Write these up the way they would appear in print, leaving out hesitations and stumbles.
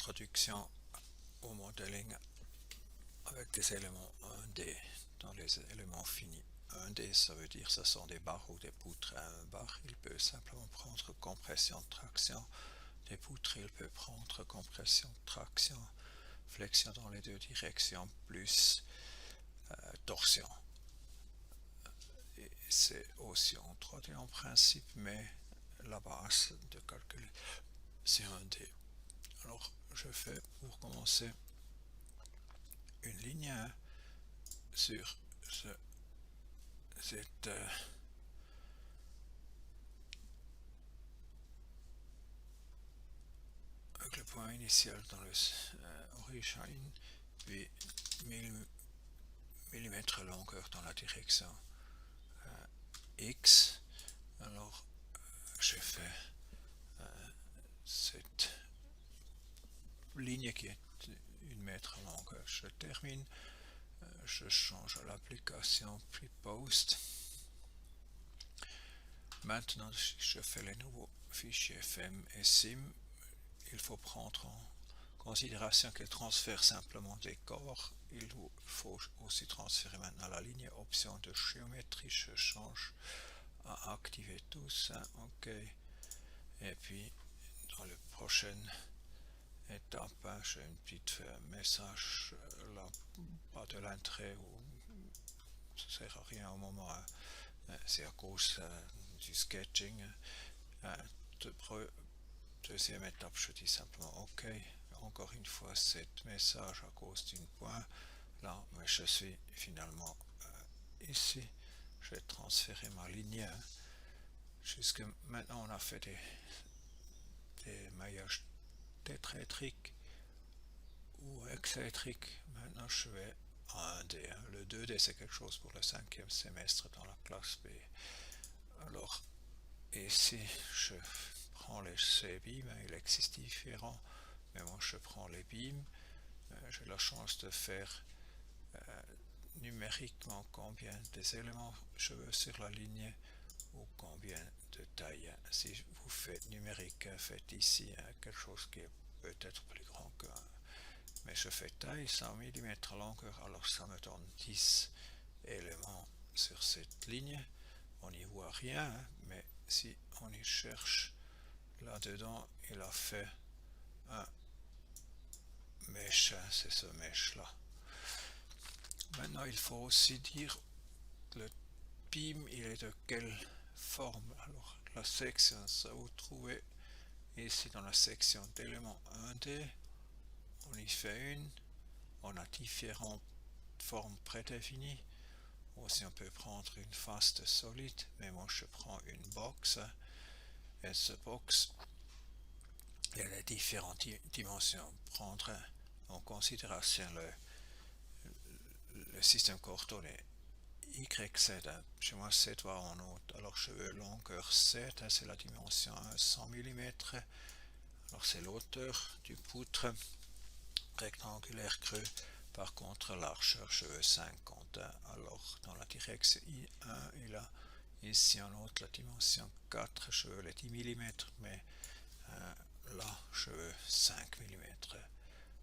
Introduction au modeling avec des éléments 1D dans les éléments finis. 1D, ça veut dire ce sont des barres ou des poutres. Un bar, il peut simplement prendre compression, traction. Des poutres, il peut prendre compression, traction, flexion dans les deux directions, plus torsion. Et c'est aussi en 3D en principe, mais la base de calcul, c'est 1D. Alors, je fais pour commencer une ligne sur cette avec le point initial dans le origine, puis 1000 mm longueur dans la direction X. Alors, je fais cette ligne qui est 1 mètre longueur. Je termine, je change l'application puis post. Maintenant, si je fais les nouveaux fichiers FM et SIM, il faut prendre en considération qu'il transfère simplement des corps. Il faut aussi transférer maintenant la ligne option de géométrie. Je change à activer tout ça. OK. Et puis, dans la prochaine étape, j'ai une petite message là bas de l'entrée où ça ne sert à rien au moment. C'est à cause du sketching. Deuxième étape, je dis simplement OK. Encore une fois, cet message à cause d'un point là, mais je suis finalement ici. Je vais transférer ma ligne. Jusque maintenant, on a fait des maillages tétraétriques ou hexaétriques. Maintenant, je vais à 1D. Le 2D, c'est quelque chose pour le 5e semestre dans la classe B. Alors, ici, je prends ces beams, il existe différents, mais moi je prends les beams. J'ai la chance de faire numériquement combien des éléments je veux sur la ligne ou combien de taille. Si vous faites numérique, faites ici quelque chose qui est peut-être plus grand que mais je fais taille 100 mm longueur, alors ça me donne 10 éléments sur cette ligne. On n'y voit rien, mais si on y cherche là-dedans, il a fait un mèche, c'est ce mèche-là. Maintenant, il faut aussi dire le beam, il est de quelle forme. Alors, la section, ça vous trouvez ici dans la section d'éléments 1D. On y fait une. On a différentes formes prédéfinies. Aussi, on peut prendre une face de solide, mais moi je prends une box. Et ce box, il y a les différentes dimensions. Prendre en considération le système coordonné YZ. Chez moi, 7 va en haut. Alors, je veux longueur 7, c'est la dimension 100 mm. Alors, c'est l'auteur du poutre rectangulaire creux. Par contre, largeur, je veux 50. Alors, dans la direction I1, il a ici en haut la dimension 4. Je veux les 10 mm, mais là, je veux 5 mm.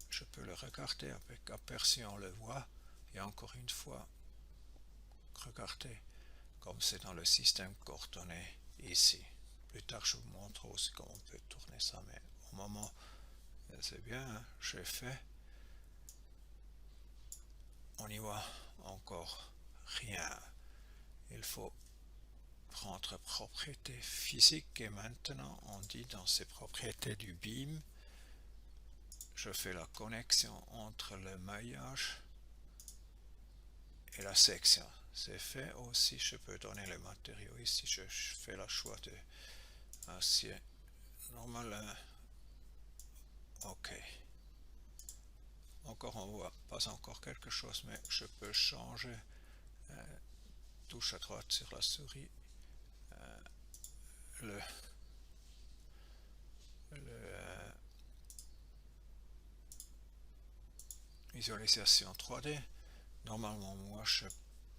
Je peux le regarder avec aperçu, on le voit. Et encore une fois, regardez comme c'est dans le système coordonné ici. Plus tard, je vous montre aussi comment on peut tourner ça, mais au moment, c'est bien, hein, j'ai fait. On n'y voit encore rien. Il faut prendre propriétés physiques et maintenant on dit dans ces propriétés du beam, je fais la connexion entre le maillage et la section. C'est fait aussi, je peux donner le matériau ici, je fais le choix de acier normal. OK. Encore on voit pas encore quelque chose, mais je peux changer touche à droite sur la souris le visualisation 3D. Normalement, moi, je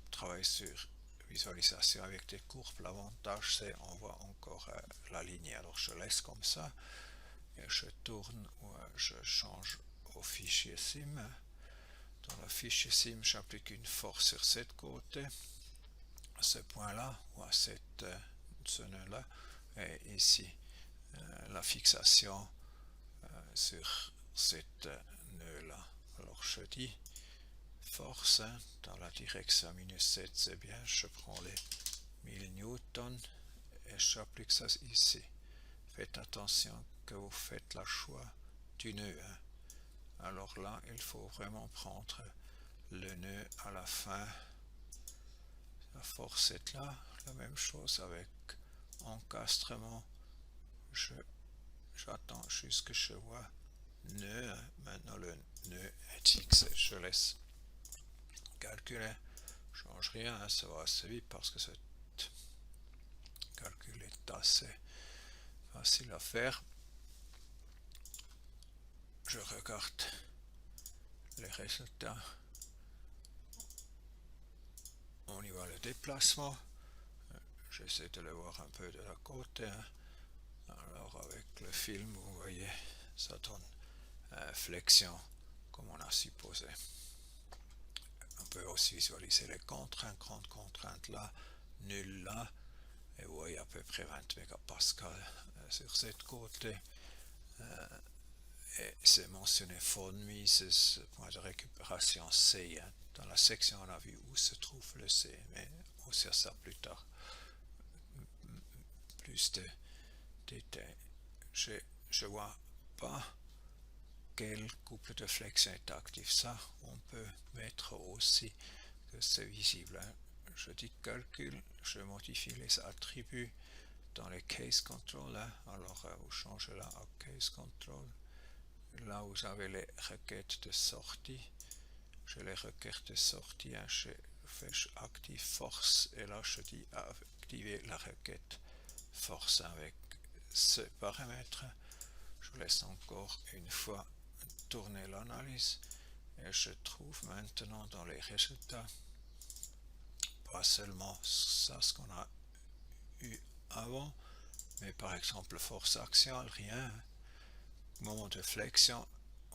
travaille sur visualisation avec des courbes. L'avantage, c'est on voit encore la ligne. Alors, je laisse comme ça. et je tourne ou je change au fichier sim. Dans le fichier sim, j'applique une force sur cette côté, à ce point-là, ou à ce nœud-là, et ici, la fixation sur cette nœud-là. Alors je dis force, dans la direction -7, c'est bien, je prends les 1000 newtons et j'applique ça ici. Faites attention que vous faites le choix du nœud. Alors là, il faut vraiment prendre le nœud à la fin. La force est là, la même chose avec encastrement. J'attends jusqu'à que je vois nœud. Maintenant le nœud est fixé. Je laisse calculer. Je ne change rien, ça va assez vite parce que ce calcul est assez facile à faire. Je regarde les résultats. On y voit le déplacement. J'essaie de le voir un peu de la côté. Alors avec le film, vous voyez, ça donne flexion comme on a supposé. On peut aussi visualiser les contraintes, grandes contraintes là, nul là, et vous voyez à peu près 20 mégapascal sur cette côté. Et c'est mentionné von Mises, point de récupération C. Dans la section, on a vu où se trouve le C, mais on sait ça plus tard. Plus de détails. Je vois pas quel couple de flexion est actif. Ça, on peut mettre aussi que c'est visible. Je dis calcul, je modifie les attributs dans les case control. Alors, vous changez là à case control. Là, vous avez les requêtes de sortie. J'ai les requêtes de sortie. Je fais active force et là, je dis activer la requête force avec ce paramètre. Je laisse encore une fois tourner l'analyse et je trouve maintenant dans les résultats pas seulement ça ce qu'on a eu avant, mais par exemple force axiale, rien. Moment de flexion,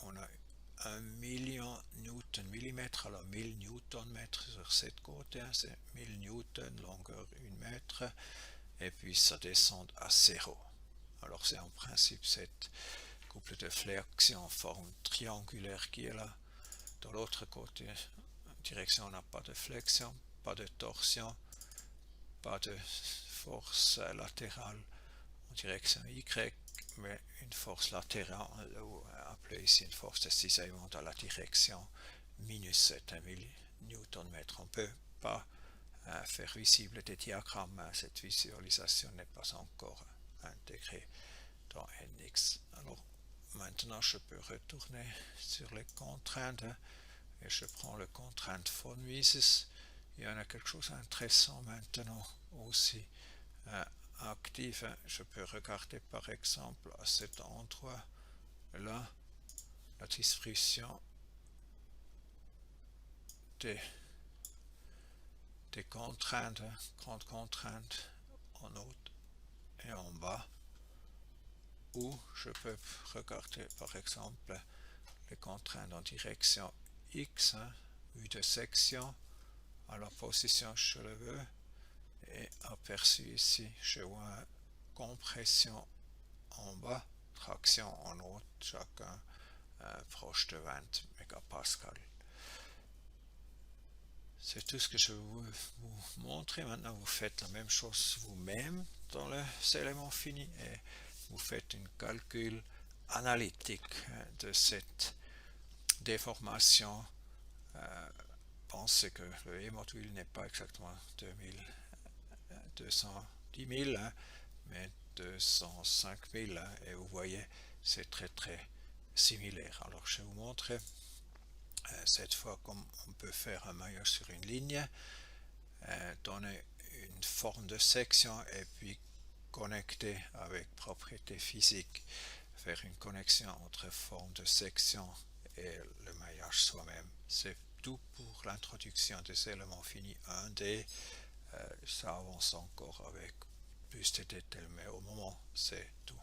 on a 1 million newton millimètre, alors 1000 newton mètres sur cette côté, c'est 1000 newton longueur 1 mètre, et puis ça descend à 0. Alors c'est en principe cette couple de flexion en forme triangulaire qui est là. De l'autre côté, direction, on n'a pas de flexion, pas de torsion, pas de force latérale en direction Y, mais une force latérale, ou appelée ici une force de cisaillement dans la direction -7 Newton mètre. On ne peut pas faire visible des diagrammes, cette visualisation n'est pas encore intégrée dans NX. Alors maintenant je peux retourner sur les contraintes et je prends le contrainte von Mises. Il y en a quelque chose d'intéressant maintenant aussi actif. Je peux regarder par exemple à cet endroit là la distribution des contraintes, grandes contraintes en haut et en bas, ou je peux regarder par exemple les contraintes en direction X, vue de section, à la position que je le veux, et aperçu ici, je vois compression en bas, traction en haut, chacun proche de 20 mégapascal. C'est tout ce que je veux vous montrer. Maintenant, vous faites la même chose vous-même dans les éléments finis et vous faites un calcul analytique de cette déformation. Pensez que le E-module n'est pas exactement 210 000, mais 205 000, et vous voyez, c'est très très similaire. Alors, je vais vous montrer cette fois comme on peut faire un maillage sur une ligne, donner une forme de section et puis connecter avec propriété physique, faire une connexion entre forme de section et le maillage soi-même. C'est tout pour l'introduction des éléments finis 1D. Ça avance encore avec plus de détails, mais au moment c'est tout.